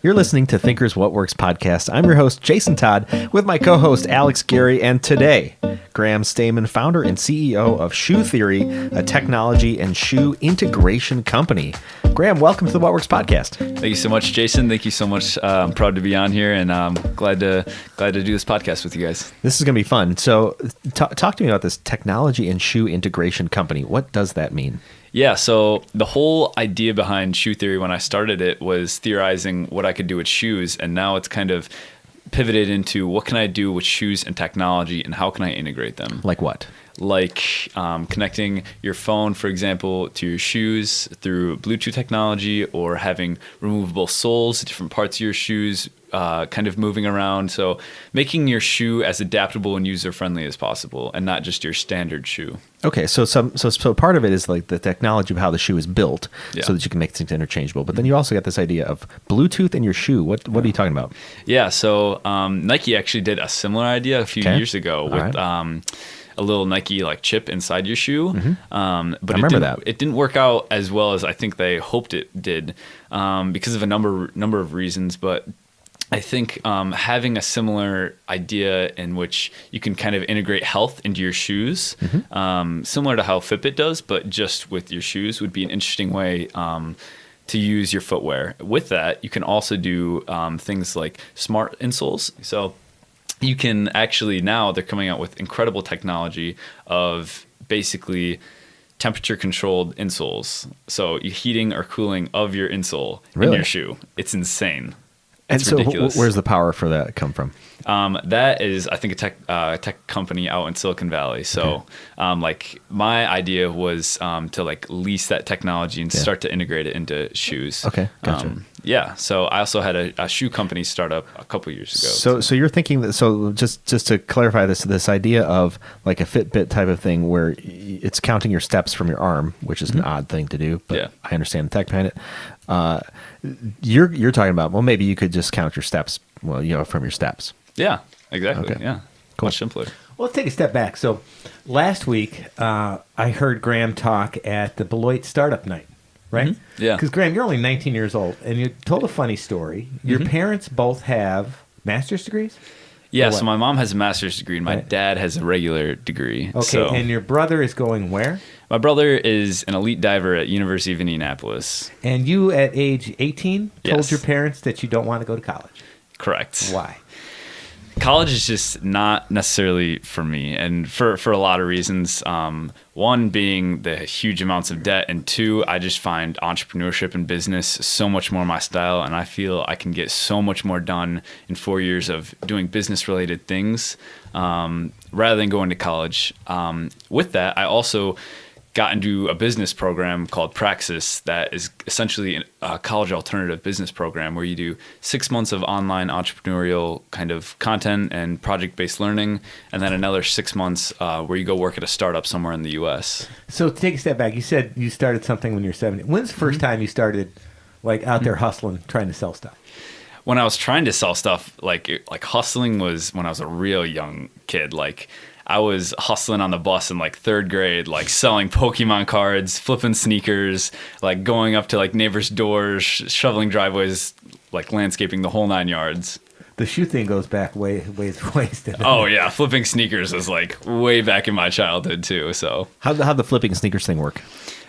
You're listening to Thinkers What Works podcast. I'm your host, Jason Todd, with my co-host, Alex Gary, and today, Graham Staman, founder and CEO of Shoe Theory, a technology and shoe integration company. Graham, welcome to the What Works podcast. Thank you so much, Jason. Thank you so much. I'm proud to be on here, and I'm glad to do this podcast with you guys. This is going to be fun. So talk to me about this technology and shoe integration company. What does that mean? Yeah, so the whole idea behind Shoe Theory when I started it was theorizing what I could do with shoes, and now it's kind of pivoted into what can I do with shoes and technology, and how can I integrate them? Like what? Like connecting your phone, for example, to your shoes through Bluetooth technology, or having removable soles, different parts of your shoes kind of moving around. So making your shoe as adaptable and user-friendly as possible, and not just your standard shoe. Okay, so part of it is like the technology of how the shoe is built, Yeah. so that you can make things interchangeable. But then you also got this idea of Bluetooth in your shoe. What are you talking about? Yeah, so Nike actually did a similar idea a few years ago with a little Nike like chip inside your shoe. Mm-hmm. But I remember that. It didn't work out as well as I think they hoped it did because of a number of reasons. But I think having a similar idea in which you can kind of integrate health into your shoes, similar to how Fitbit does, but just with your shoes, would be an interesting way to use your footwear. With that, you can also do things like smart insoles. So you can actually, now they're coming out with incredible technology of basically temperature controlled insoles. So heating or cooling of your insole in your shoe. It's insane. And It's so ridiculous. where's the power for that come from? That is, I think, a tech company out in Silicon Valley. So, like, my idea was to like lease that technology and start to integrate it into shoes. Okay, gotcha. Yeah. So I also had a shoe company startup a couple years ago. So you're thinking that, so just to clarify this idea of like a Fitbit type of thing where it's counting your steps from your arm, which is an odd thing to do, but I understand the tech behind it. You're talking about, well, maybe you could just count your steps, from your steps. Yeah, exactly. Okay. Yeah. Cool. Much simpler. Well, let's take a step back. So last week, I heard Graham talk at the Beloit Startup Night, right? Mm-hmm. Yeah. Because, Graham, you're only 19 years old, and you told a funny story. Your parents both have master's degrees? Yeah, Or so what? my mom has a master's degree and my Right. dad has a regular degree. Okay, So and your brother is going where? my brother is an elite diver at University of Indianapolis. And you, at age 18, told Yes. your parents that you don't want to go to college. Correct. Why? College is just not necessarily for me, and for a lot of reasons. One being the huge amounts of debt, and two, I just find entrepreneurship and business so much more my style, and I feel I can get so much more done in 4 years of doing business-related things rather than going to college. With that, I also got into a business program called Praxis that is essentially a college alternative business program where you do 6 months of online entrepreneurial kind of content and project-based learning, and then another 6 months where you go work at a startup somewhere in the U.S. So take a step back. You said you started something when you were 17. When's the first time you started like out there hustling, trying to sell stuff? When I was trying to sell stuff, like hustling was when I was a real young kid. Like I was hustling on the bus in like third grade, like selling Pokemon cards, flipping sneakers, like going up to like neighbors' doors, shoveling driveways, like landscaping the whole 9 yards. The shoe thing goes back ways. Oh yeah, flipping sneakers was like way back in my childhood too. So How'd the flipping sneakers thing work?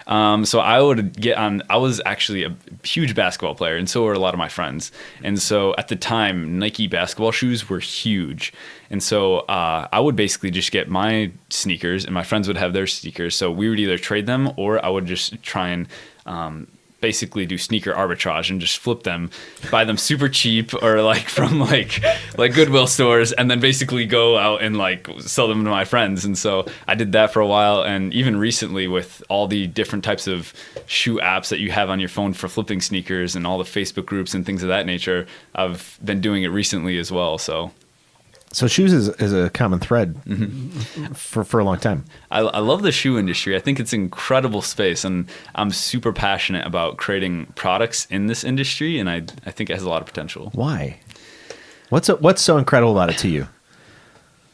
so I would get on. I was actually a huge basketball player, and so were a lot of my friends. And so at the time, Nike basketball shoes were huge. And so I would basically just get my sneakers, and my friends would have their sneakers. So we would either trade them, or I would just try and basically do sneaker arbitrage and just flip them, buy them super cheap or like from like Goodwill stores, and then basically go out and like sell them to my friends. And so I did that for a while, and even recently with all the different types of shoe apps that you have on your phone for flipping sneakers and all the Facebook groups and things of that nature, I've been doing it recently as well. So shoes is a common thread for a long time. I love the shoe industry. I think it's an incredible space, and I'm super passionate about creating products in this industry, and I think it has a lot of potential. Why? What's so incredible about it to you?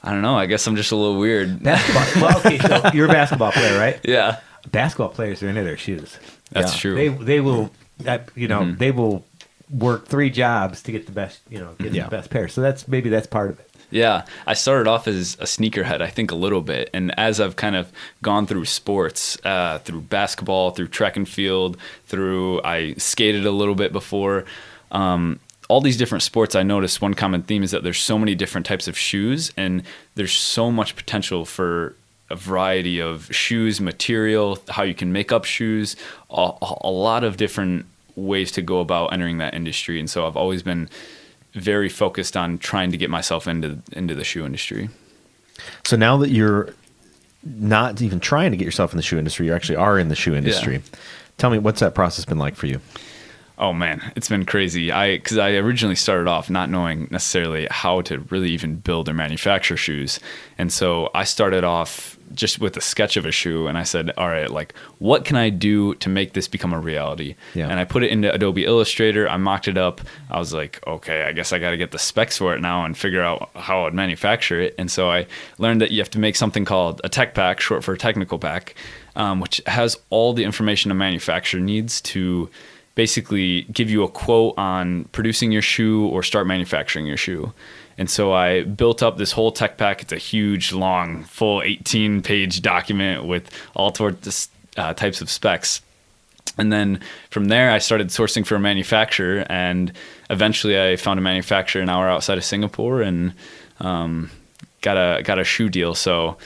I don't know. I guess I'm just a little weird. Basketball. Well, okay, so you're a basketball player, right? Yeah, Basketball players are into their shoes. that's Yeah. true. They will, they will work 3 jobs to get the best, get the best pair. So that's part of it. Yeah, I started off as a sneakerhead, I think a little bit. And as I've kind of gone through sports, through basketball, through track and field, I skated a little bit before, all these different sports, I noticed one common theme is that there's so many different types of shoes, and there's so much potential for a variety of shoes, material, how you can make up shoes, a lot of different ways to go about entering that industry. And so I've always been very focused on trying to get myself into the shoe industry. So now that you're not even trying to get yourself in the shoe industry, you actually are in the shoe industry. Yeah. Tell me, what's that process been like for you? Oh man, it's been crazy. Because I originally started off not knowing necessarily how to really even build or manufacture shoes. And so I started off just with a sketch of a shoe, and I said, all right, like, what can I do to make this become a reality? Yeah. And I put it into Adobe Illustrator. I mocked it up. I was like, okay, I guess I got to get the specs for it now and figure out how I would manufacture it. And so I learned that you have to make something called a tech pack, short for a technical pack, which has all the information a manufacturer needs to basically give you a quote on producing your shoe or start manufacturing your shoe. And so I built up this whole tech pack. It's a huge, long, full 18-page document with all sorts of types of specs. And then from there, I started sourcing for a manufacturer, and eventually I found a manufacturer an hour outside of Singapore and got a shoe deal. So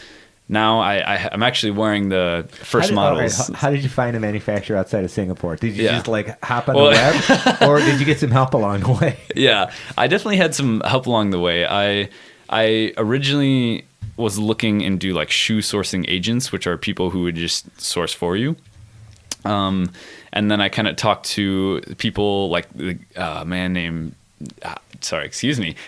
now I'm actually wearing the first models. How did you find a manufacturer outside of Singapore? Did you just like hop on the web, or did you get some help along the way? Yeah, I definitely had some help along the way. I originally was looking into like shoe sourcing agents, which are people who would just source for you. And then I kind of talked to people like a man named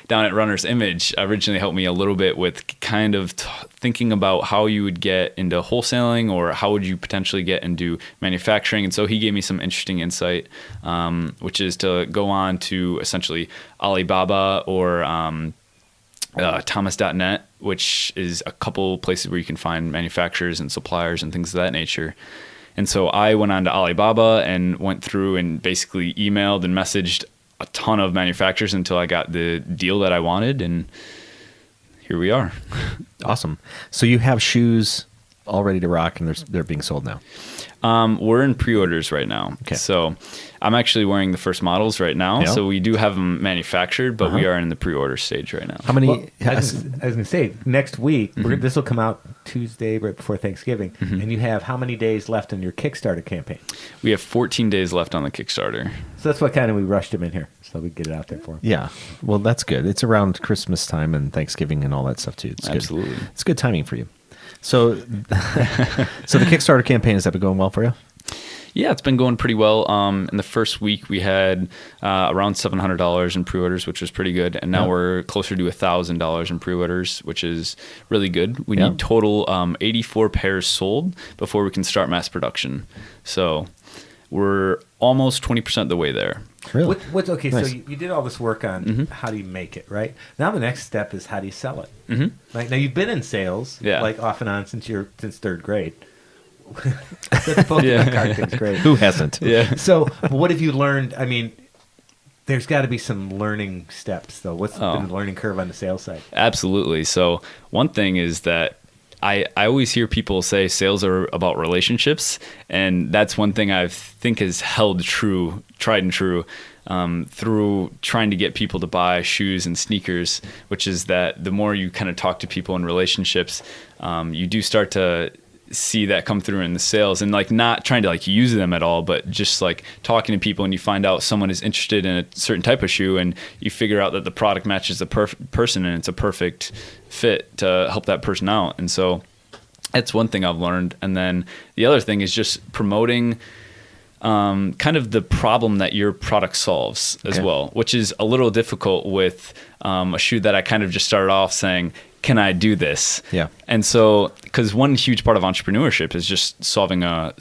down at Runner's Image, originally helped me a little bit with kind of thinking about how you would get into wholesaling or how would you potentially get into manufacturing. And so he gave me some interesting insight, which is to go on to essentially Alibaba or Thomas.net, which is a couple places where you can find manufacturers and suppliers and things of that nature. And so I went on to Alibaba and went through and basically emailed and messaged a ton of manufacturers until I got the deal that I wanted, and here we are. Awesome. So you have shoes all ready to rock, and they're being sold now. We're in pre-orders right now. Okay. So I'm actually wearing the first models right now. Yeah. So we do have them manufactured, but we are in the pre-order stage right now. How many? Well, I was going to say, next week, this will come out Tuesday right before Thanksgiving, and you have how many days left in your Kickstarter campaign? We have 14 days left on the Kickstarter. So that's what kind of we rushed him in here, so we get it out there for him. Yeah. Well, that's good. It's around Christmas time and Thanksgiving and all that stuff, too. It's Absolutely. Good. It's good timing for you. So the Kickstarter campaign, has that been going well for you? Yeah, it's been going pretty well. In the first week, we had around $700 in pre-orders, which was pretty good. And now we're closer to $1,000 in pre-orders, which is really good. We need total 84 pairs sold before we can start mass production. So we're almost 20% of the way there. Really? Okay, nice. So you did all this work on Mm-hmm. how do you make it, right? Now the next step is how do you sell it? Mm-hmm. Right? Now you've been in sales, like off and on since third grade. Thing's great. Who hasn't? Yeah. So what have you learned? I mean, there's got to be some learning steps, though. What's been the learning curve on the sales side? Absolutely. So one thing is that I always hear people say sales are about relationships, and that's one thing I think has held true, tried and true, through trying to get people to buy shoes and sneakers, which is that the more you kind of talk to people in relationships, you do start to see that come through in the sales, and like not trying to like use them at all, but just like talking to people, and you find out someone is interested in a certain type of shoe, and you figure out that the product matches the person, and it's a perfect fit to help that person out. And so that's one thing I've learned. And then the other thing is just promoting kind of the problem that your product solves as well, which is a little difficult with a shoe that I kind of just started off saying, can I do this? Yeah. And so, because one huge part of entrepreneurship is just solving a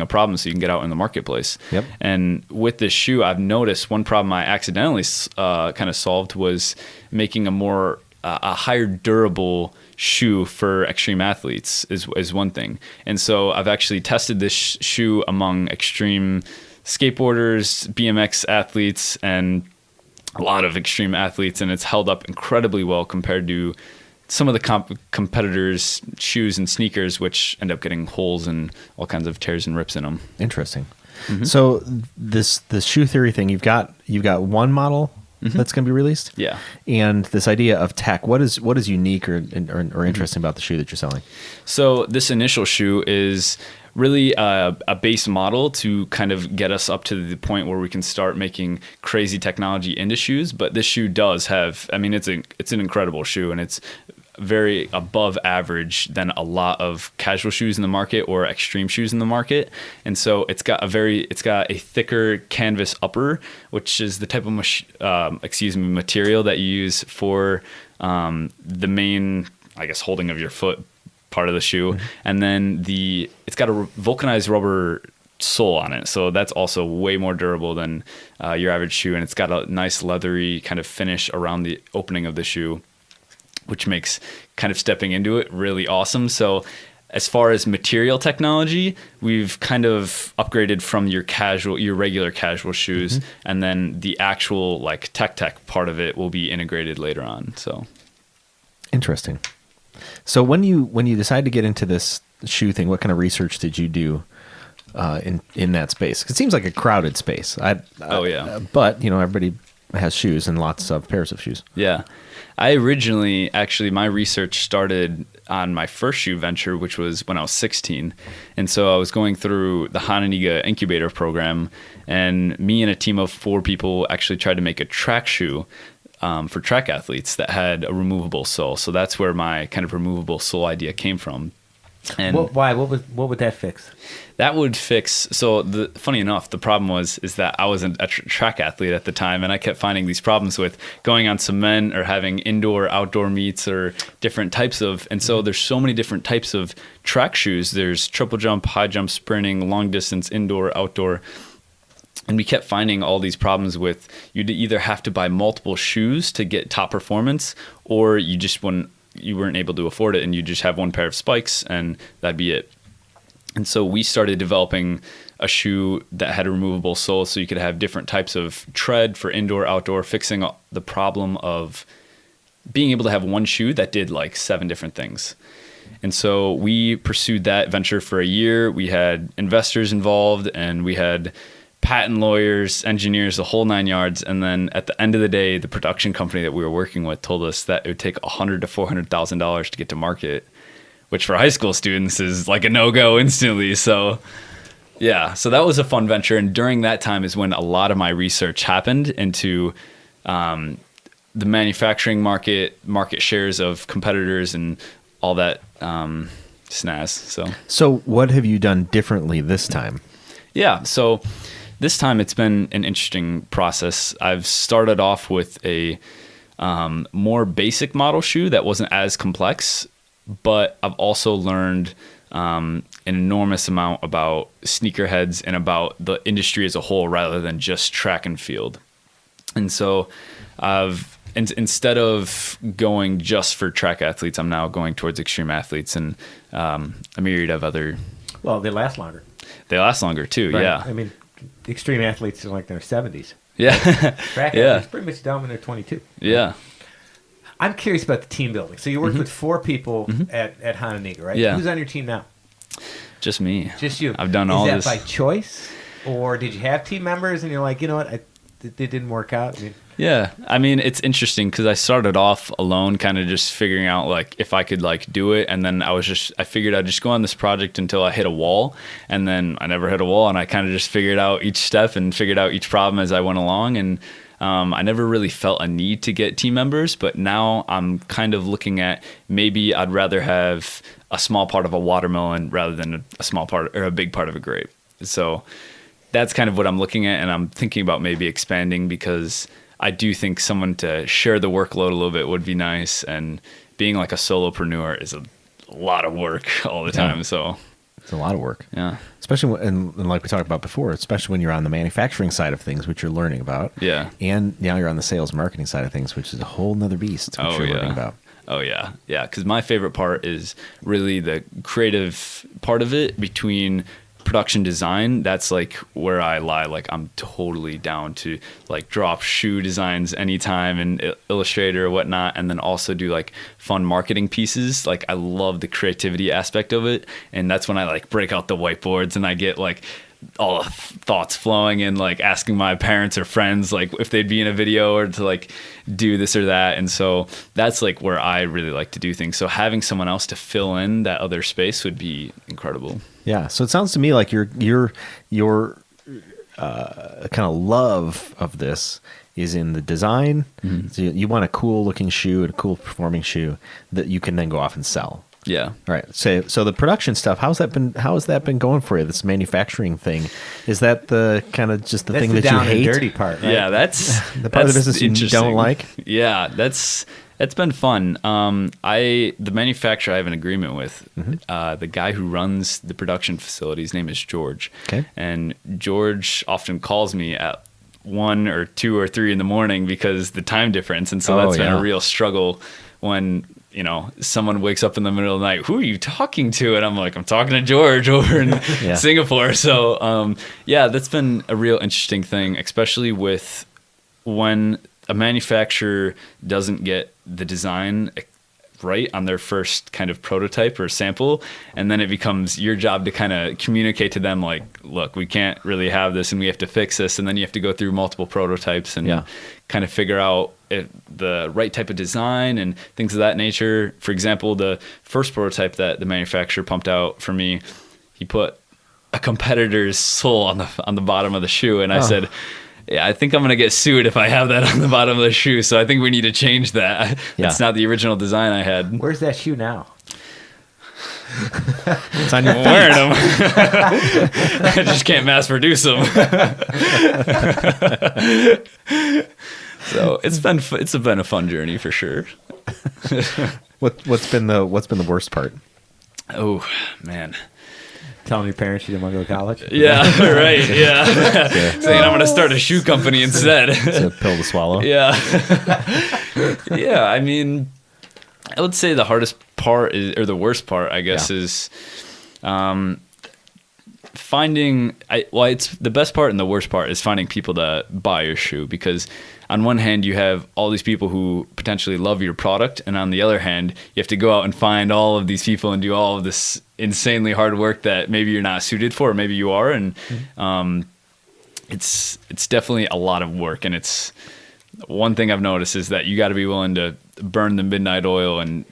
problem so you can get out in the marketplace. Yep. And with this shoe, I've noticed one problem I accidentally kind of solved was making a higher durable shoe for extreme athletes is one thing. And so I've actually tested this shoe among extreme skateboarders, BMX athletes, and a lot of extreme athletes, and it's held up incredibly well compared to some of the competitors' shoes and sneakers, which end up getting holes and all kinds of tears and rips in them. Interesting. So this shoe theory thing, you've got one model that's going to be released. Yeah. And this idea of tech, what is unique or interesting about the shoe that you're selling? So this initial shoe is really a base model to kind of get us up to the point where we can start making crazy technology into shoes. But this shoe does have, I mean, it's an incredible shoe, and it's very above average than a lot of casual shoes in the market or extreme shoes in the market. And so it's got a thicker canvas upper, which is the type of material that you use for the main, I guess, holding of your foot part of the shoe. And then it's got a vulcanized rubber sole on it, so that's also way more durable than your average shoe, and it's got a nice leathery kind of finish around the opening of the shoe, which makes kind of stepping into it really awesome. So as far as material technology, we've kind of upgraded from your regular casual shoes, and then the actual like tech part of it will be integrated later on. So interesting. So when you decide to get into this shoe thing, what kind of research did you do in that space? 'Cause it seems like a crowded space. But everybody has shoes and lots of pairs of shoes. Yeah. I originally, my research started on my first shoe venture, which was when I was 16. And so I was going through the Hananiga incubator program, and me and a team of 4 people actually tried to make a track shoe for track athletes that had a removable sole. So that's where my kind of removable sole idea came from. And why? What would that fix? That would fix. So funny enough, the problem is that I was a track athlete at the time, and I kept finding these problems with going on cement or having indoor, outdoor meets or different types of. And so there's so many different types of track shoes. There's triple jump, high jump, sprinting, long distance, indoor, outdoor. And we kept finding all these problems with you'd either have to buy multiple shoes to get top performance, or you weren't able to afford it and you just have one pair of spikes and that'd be it. And so we started developing a shoe that had a removable sole so you could have different types of tread for indoor, outdoor, fixing the problem of being able to have one shoe that did like 7 different things. And so we pursued that venture for a year. We had investors involved, and we had patent lawyers, engineers, the whole 9 yards. And then at the end of the day, the production company that we were working with told us that it would take $100,000 to $400,000 to get to market, which for high school students is like a no-go instantly. So yeah, so that was a fun venture. And during that time is when a lot of my research happened into the manufacturing market shares of competitors and all that snaz. So what have you done differently this time? Yeah, so this time it's been an interesting process. I've started off with a more basic model shoe that wasn't as complex, but I've also learned an enormous amount about sneakerheads and about the industry as a whole rather than just track and field. And so instead of going just for track athletes, I'm now going towards extreme athletes and a myriad of other... Well, they last longer. They last longer too, right? Yeah. I mean, extreme athletes are like in their 70s. Yeah. Track athletes pretty much down when they're 22. Yeah. I'm curious about the team building. So you worked with 4 people at Hananiga, right? Yeah. Who's on your team now? Just me. Just you. I've done all this. Is that by choice? Or did you have team members and you're like, you know what, it didn't work out? Yeah. I mean, it's interesting because I started off alone, kind of just figuring out like if I could like do it. And then I figured I'd just go on this project until I hit a wall. And then I never hit a wall. And I kind of just figured out each step and figured out each problem as I went along. And I never really felt a need to get team members. But now I'm kind of looking at maybe I'd rather have a small part of a watermelon rather than a small part or a big part of a grape. So that's kind of what I'm looking at. And I'm thinking about maybe expanding because I do think someone to share the workload a little bit would be nice, and being like a solopreneur is a lot of work all the time. So it's a lot of work. Yeah. Especially and like we talked about before, especially when you're on the manufacturing side of things, which you're learning about. Yeah. And now you're on the sales marketing side of things, which is a whole nother beast, which you're learning about. Oh yeah. Yeah. Cause my favorite part is really the creative part of it between production design, that's like where I lie. Like I'm totally down to like drop shoe designs anytime in Illustrator or whatnot, and then also do like fun marketing pieces. Like I love the creativity aspect of it, and that's when I like break out the whiteboards and I get like all the thoughts flowing and like asking my parents or friends like if they'd be in a video or to like do this or that. And so that's like where I really like to do things. So having someone else to fill in that other space would be incredible. Yeah. So it sounds to me like your kind of love of this is in the design. Mm-hmm. So you want a cool looking shoe and a cool performing shoe that you can then go off and sell. Yeah. All right. So the production stuff, how has that been going for you? This manufacturing thing, is that the kind of just the that's thing the that down you hate? And dirty part, right? Yeah, that's the part of the business you don't like. Yeah, that's been fun. The manufacturer I have an agreement with, the guy who runs the production facility, his name is George. Okay. And George often calls me at 1 or 2 or 3 in the morning because the time difference, and so that's been a real struggle when someone wakes up in the middle of the night. Who are you talking to? And I'm like, I'm talking to George over in Singapore. So, that's been a real interesting thing, especially with when a manufacturer doesn't get the design right on their first kind of prototype or sample. And then it becomes your job to kind of communicate to them like, look, we can't really have this and we have to fix this. And then you have to go through multiple prototypes and kind of figure out the right type of design and things of that nature. For example, the first prototype that the manufacturer pumped out for me, he put a competitor's sole on the bottom of the shoe. And I said, I think I'm going to get sued if I have that on the bottom of the shoe. So I think we need to change that. It's not the original design I had. Where's that shoe now? It's on your feet. Wearing them. I just can't mass produce them. So it's been a fun journey for sure. What's been the worst part? Oh man. Telling your parents you didn't want to go to college? Yeah, right. Yeah. Saying I'm going to start a shoe company instead. It's a pill to swallow. Yeah. Yeah. I mean, I would say the hardest part or the worst part, I guess, is finding. It's the best part and the worst part is finding people to buy your shoe, because on one hand, you have all these people who potentially love your product, and on the other hand, you have to go out and find all of these people and do all of this insanely hard work that maybe you're not suited for, or maybe you are, and it's definitely a lot of work. And it's one thing I've noticed is that you got to be willing to burn the midnight oil and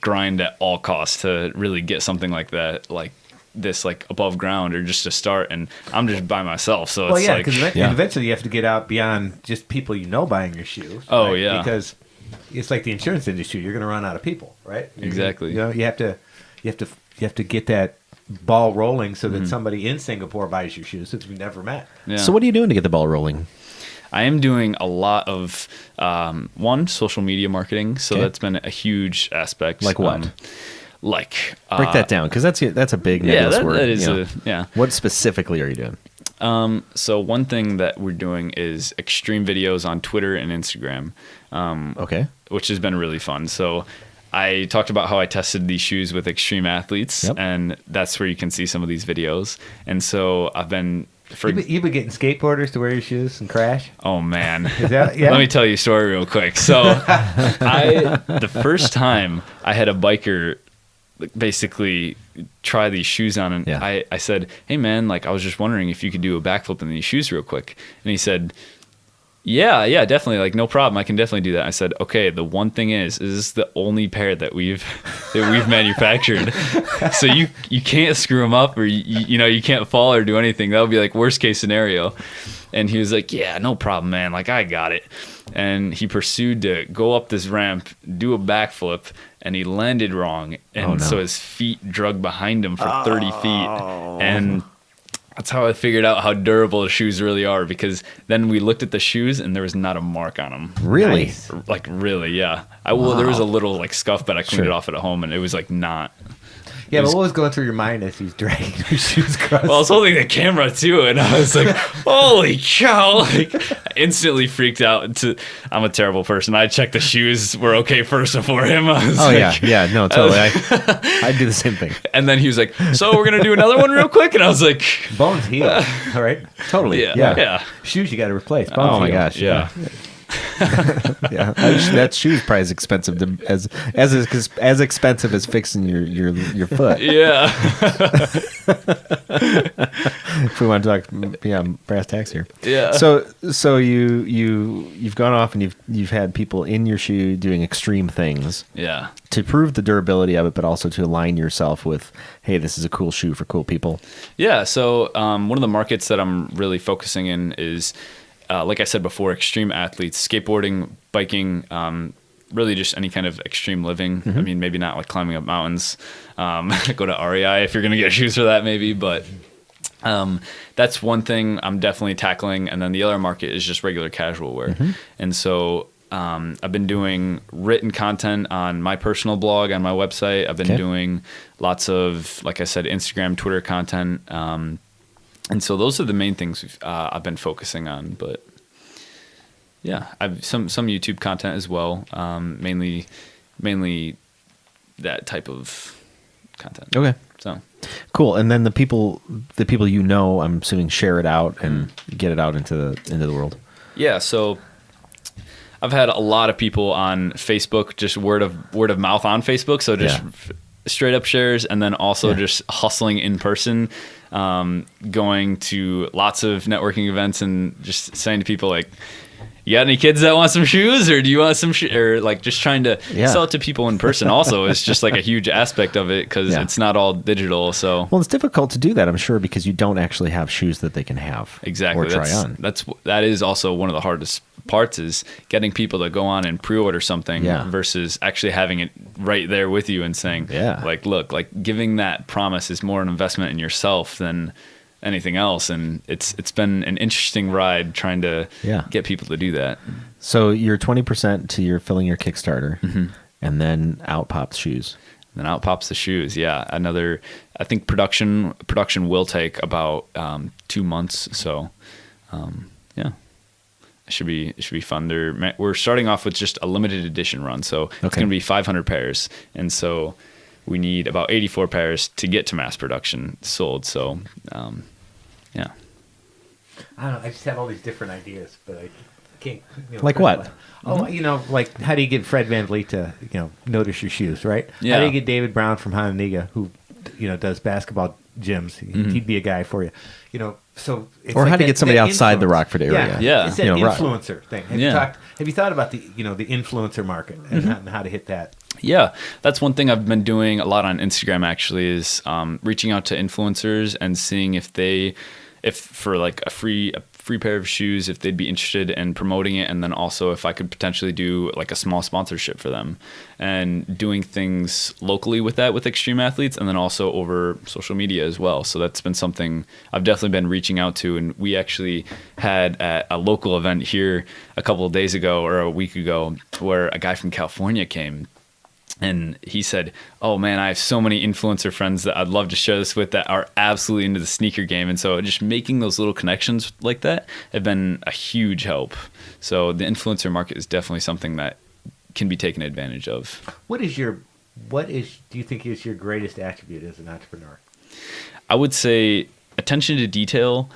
grind at all costs to really get something like that, like this, like above ground, or just to start. And I'm just by myself, so it's like eventually you have to get out beyond just people buying your shoes. Oh, right? yeah, because it's like the insurance industry. You're going to run out of people, right? Exactly. You have to get that ball rolling so that somebody in Singapore buys your shoes, since we never met. Yeah. So what are you doing to get the ball rolling? I am doing a lot of social media marketing, so that's been a huge aspect. Like what? Break that down, because that's a big nebulous word. That is What specifically are you doing? So one thing that we're doing is extreme videos on Twitter and Instagram. Which has been really fun. So I talked about how I tested these shoes with extreme athletes, and that's where you can see some of these videos. And so I've been... You've been getting skateboarders to wear your shoes and crash? Oh, man. Let me tell you a story real quick. So the first time I had a biker basically try these shoes on, and I said, hey, man, like I was just wondering if you could do a backflip in these shoes real quick. And he said, yeah, definitely. Like, no problem. I can definitely do that. I said, okay, the one thing is this the only pair that we've manufactured. So you can't screw them up, or you can't fall or do anything. That would be like worst case scenario. And he was like, yeah, no problem, man. Like, I got it. And he pursued to go up this ramp, do a backflip, and he landed wrong. And so his feet drug behind him for 30 feet. And that's how I figured out how durable the shoes really are, because then we looked at the shoes and there was not a mark on them. Really? Like, really, yeah. There was a little like scuff, but I cleaned it off at home, and it was like not. Yeah, but what was going through your mind as you was dragging your shoes across? Well, I was holding the camera too, and I was like, "Holy cow!" Like, I instantly freaked out. I'm a terrible person. I checked the shoes were okay first before him. I was yeah, no, totally. I do the same thing. And then he was like, "So we're gonna do another one real quick," and I was like, "Bones heal, all right? Totally. Yeah. Shoes you got to replace. Bones Oh my heal. gosh, Yeah. yeah. That shoe's probably as expensive as expensive as fixing your foot. Yeah. If we want to talk, brass tacks here. Yeah. So you've gone off and you've had people in your shoe doing extreme things. Yeah. To prove the durability of it, but also to align yourself with, hey, this is a cool shoe for cool people. Yeah. So one of the markets that I'm really focusing in is, like I said before, extreme athletes, skateboarding, biking, really just any kind of extreme living. I mean, maybe not like climbing up mountains. Go to REI if you're going to get shoes for that, maybe. But that's one thing I'm definitely tackling. And then the other market is just regular casual wear. And so I've been doing written content on my personal blog, on my website. I've been doing lots of, like I said, Instagram, Twitter content. And so those are the main things I've been focusing on. But yeah, I've some YouTube content as well. Mainly that type of content. Okay. So cool. And then the people you know, I'm assuming, share it out and get it out into the world. Yeah. So I've had a lot of people on Facebook, just word of mouth on Facebook. So just straight up shares, and then also just hustling in person, going to lots of networking events and just saying to people like, you got any kids that want some shoes, or do you want some or like just trying to sell it to people in person also is just like a huge aspect of it, because it's not all digital. So well, it's difficult to do that, I'm sure, because you don't actually have shoes that they can have exactly or try on. That is also one of the hardest parts, is getting people to go on and pre-order something versus actually having it right there with you and saying, like, look, like giving that promise is more an investment in yourself than anything else. And it's been an interesting ride trying to get people to do that. So you're 20% to your filling your Kickstarter, and then out pops shoes. Then out pops the shoes. Yeah. I think production will take about 2 months. So it should be fun. We're starting off with just a limited edition run, so it's going to be 500 pairs, and so we need about 84 pairs to get to mass production sold. So, yeah. I don't know. I just have all these different ideas, but I can't. Like what? Oh, like how do you get Fred Van Vliet to notice your shoes, right? Yeah. How do you get David Brown from Hononegah, who does basketball gyms? He'd be a guy for you. So it's or like how to get somebody outside the influence. Rockford area. Yeah. It's that influencer thing. Have you thought about the the influencer market and how to hit that? Yeah, that's one thing I've been doing a lot on Instagram actually, is reaching out to influencers and seeing if for like a free pair of shoes, if they'd be interested in promoting it, and then also if I could potentially do like a small sponsorship for them, and doing things locally with extreme athletes, and then also over social media as well. So that's been something I've definitely been reaching out to, and we actually had at a local event here a couple of days ago or a week ago where a guy from California came. And he said, oh man, I have so many influencer friends that I'd love to share this with that are absolutely into the sneaker game. And so just making those little connections like that have been a huge help. So the influencer market is definitely something that can be taken advantage of. What do you think is your greatest attribute as an entrepreneur? I would say attention to detail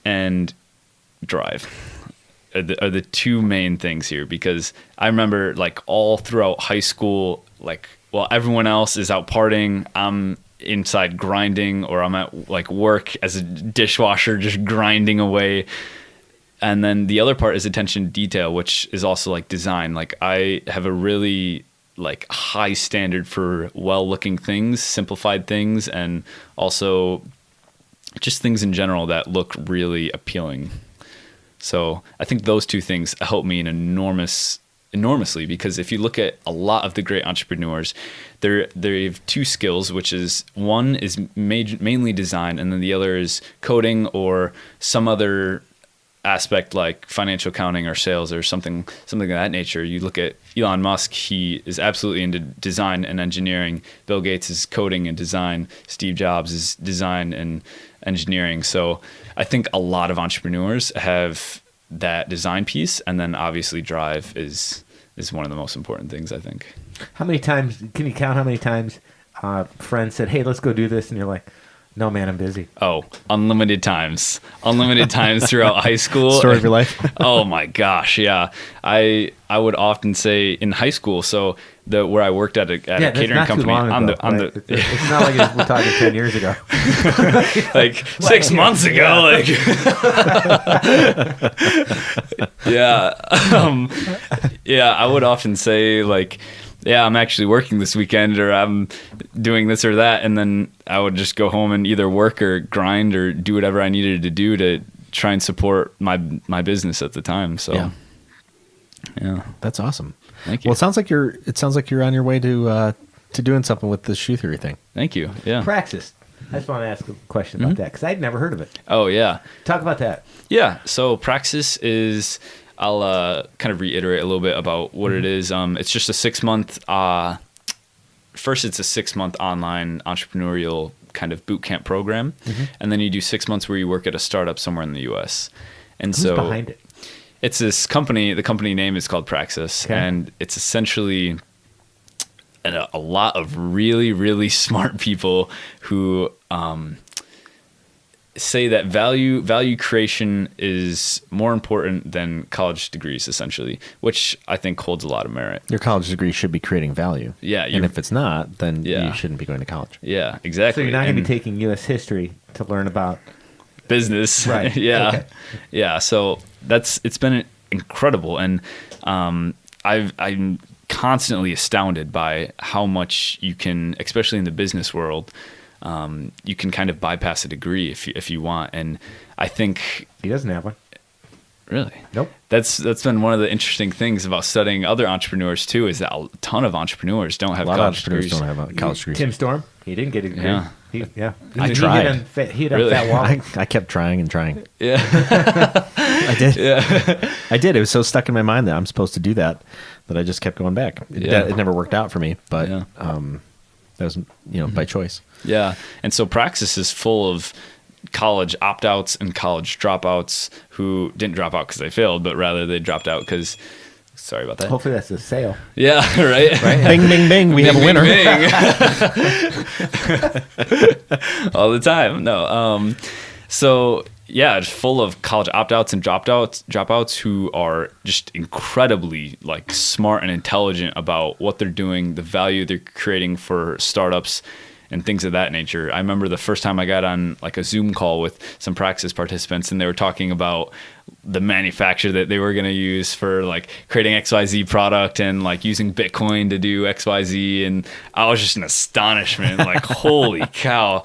and drive are the two main things here, because I remember like all throughout high school, like while everyone else is out partying, I'm inside grinding, or I'm at like work as a dishwasher just grinding away. And then the other part is attention to detail, which is also like design. Like I have a really like high standard for well-looking things, simplified things, and also just things in general that look really appealing. So I think those two things help me enormously, because if you look at a lot of the great entrepreneurs, they have two skills, which is one is mainly design, and then the other is coding or some other aspect like financial accounting or sales or something of that nature. You look at Elon Musk, he is absolutely into design and engineering. Bill Gates is coding and design. Steve Jobs is design and engineering. So I think a lot of entrepreneurs have that design piece, and then obviously drive is one of the most important things, I think. How many times, can you count how many times friends said, hey, let's go do this, and you're like, no, man, I'm busy? Oh, unlimited times throughout high school. Story of your life. Oh my gosh, yeah. I would often say in high school. So where I worked at a catering company. It's not like we're talking 10 years ago. Like 6 months ago. Like yeah. I would often say like, yeah, I'm actually working this weekend, or I'm doing this or that. And then I would just go home and either work or grind or do whatever I needed to do to try and support my business at the time. So, yeah. That's awesome. Thank you. Well, it sounds like you're on your way to doing something with the shoe theory thing. Thank you. Yeah. Praxis. I just want to ask a question about that, because I'd never heard of it. Oh, yeah. Talk about that. Yeah. So Praxis is... I'll kind of reiterate a little bit about what it is. It's just a 6-month, first it's a 6-month online entrepreneurial kind of boot camp program. And then you do 6 months where you work at a startup somewhere in the US. And Who's behind it? It's this company, the company name is called Praxis. Okay. And it's essentially a lot of really, really smart people who say that value creation is more important than college degrees, essentially, which I think holds a lot of merit. Your college degree should be creating value. Yeah. And if it's not, then you shouldn't be going to college. Yeah, exactly. So you're not going to be taking U.S. history to learn about business. Right. Yeah. Okay. Yeah. So it's been incredible. And I'm constantly astounded by how much you can, especially in the business world, you can kind of bypass a degree if you want. And I think he doesn't have one. Really? Nope. That's been one of the interesting things about studying other entrepreneurs too, is that a ton of entrepreneurs don't have college degrees. Don't have college degrees. Tim Storm, he didn't get a degree. Yeah. I tried. He had a fat wall. I kept trying and trying. Yeah. I did. Yeah. I did. It was so stuck in my mind that I'm supposed to do that I just kept going back. It never worked out for me, but that was by choice. Yeah. And so Praxis is full of college opt-outs and college dropouts who didn't drop out because they failed, but rather they dropped out because... Sorry about that. Hopefully that's a sale. Yeah, right? Bing, bing, bing. We have a winner. All the time. No. So, yeah, it's full of college opt-outs and dropouts who are just incredibly like smart and intelligent about what they're doing, the value they're creating for startups, and things of that nature. I remember the first time I got on like a Zoom call with some Praxis participants, and they were talking about the manufacturer that they were going to use for like creating XYZ product and like using Bitcoin to do XYZ. And I was just in astonishment, like, holy cow.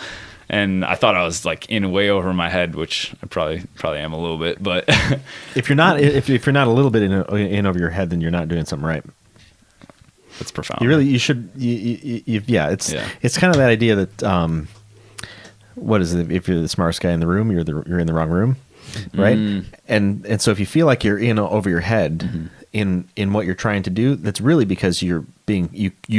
And I thought I was like in way over my head, which I probably am a little bit, but if you're not a little bit in over your head, then you're not doing something right. That's profound. You should. It's kind of that idea that what is it? If you're the smartest guy in the room, you're in the wrong room, right? And so if you feel like you're in over your head in what you're trying to do, that's really because you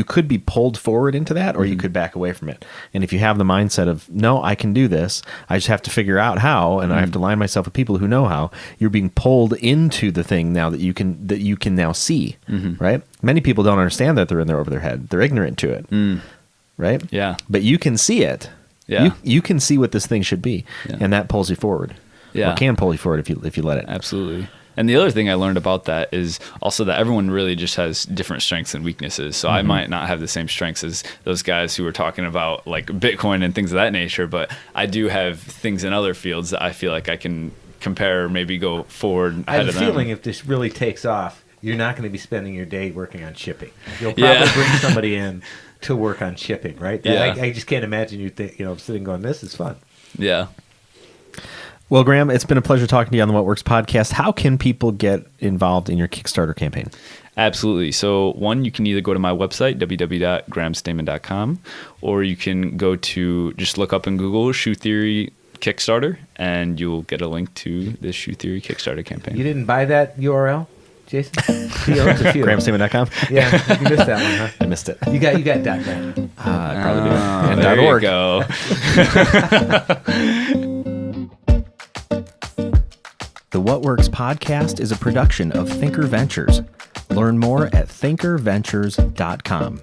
could be pulled forward into that, or you could back away from it. And if you have the mindset of, no, I can do this, I just have to figure out how, and I have to align myself with people who know how, you're being pulled into the thing now that you can now see, right? Many people don't understand that they're in there over their head. They're ignorant to it, right? Yeah. But you can see it. Yeah. You can see what this thing should be, and that pulls you forward. Yeah. Or can pull you forward if you let it. Absolutely. And the other thing I learned about that is also that everyone really just has different strengths and weaknesses. So I might not have the same strengths as those guys who were talking about like Bitcoin and things of that nature, but I do have things in other fields that I feel like I can compare, maybe go forward ahead of them. I have a feeling if this really takes off, you're not going to be spending your day working on shipping. You'll probably bring somebody in to work on shipping, right? Yeah. I just can't imagine you sitting going, this is fun. Yeah. Well, Graham, it's been a pleasure talking to you on the What Works podcast. How can people get involved in your Kickstarter campaign? Absolutely. So one, you can either go to my website, www.grahamstaman.com, or you can go to, just look up in Google, Shoe Theory Kickstarter, and you'll get a link to the Shoe Theory Kickstarter campaign. You didn't buy that URL, Jason? He owns a few. GrahamStaman.com? Yeah, you missed that one, huh? I missed it. You got .net. Probably do. And there .org. you go. The What Works podcast is a production of Thinker Ventures. Learn more at thinkerventures.com.